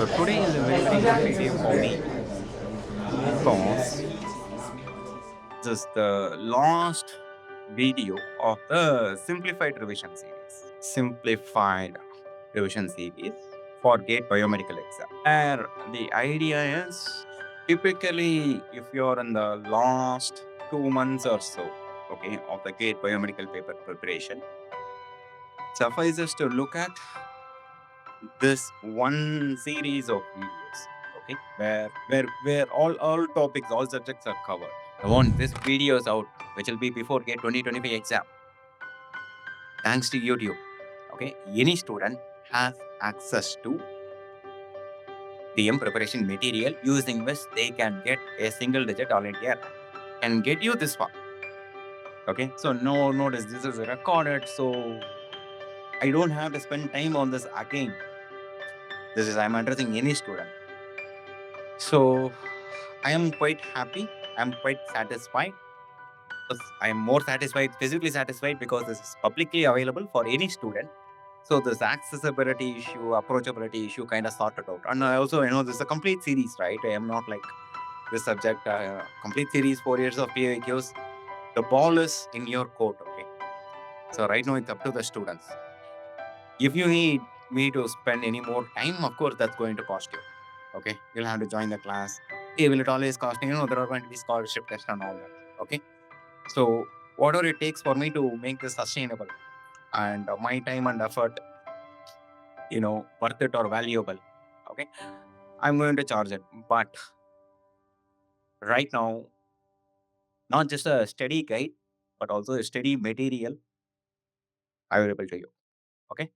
So today is a very happy day for me because this is the last video of the simplified revision series for GATE biomedical exam. Where the idea is typically if you're in the last 2 months or so, okay, of the GATE biomedical paper preparation, suffices to look at this one series of videos, okay, where all topics, all subjects are covered. I want this videos out, which will be before GATE 2025 exam, thanks to YouTube. Okay, any student has access to DM preparation material using which they can get a single digit all India rank and get you this far. Okay, so no notice this is recorded, so I don't have to spend time on this again. This is I'm addressing any student. So I am quite happy. I'm quite satisfied. I am more satisfied, physically satisfied, because this is publicly available for any student. So this accessibility issue, approachability issue kind of sorted out. And I also, this is a complete series, right? I am not like this subject, complete series, 4 years of FAQs. The ball is in your court, okay? So right now it's up to the students. If you need me to spend any more time, of course, that's going to cost you. Okay, you'll have to join the class. Hey, will it always cost? There are going to be scholarship tests and all that. Okay, so whatever it takes for me to make this sustainable and my time and effort, worth it or valuable. Okay, I'm going to charge it. But right now, not just a steady guide, but also a steady material available to you. Okay,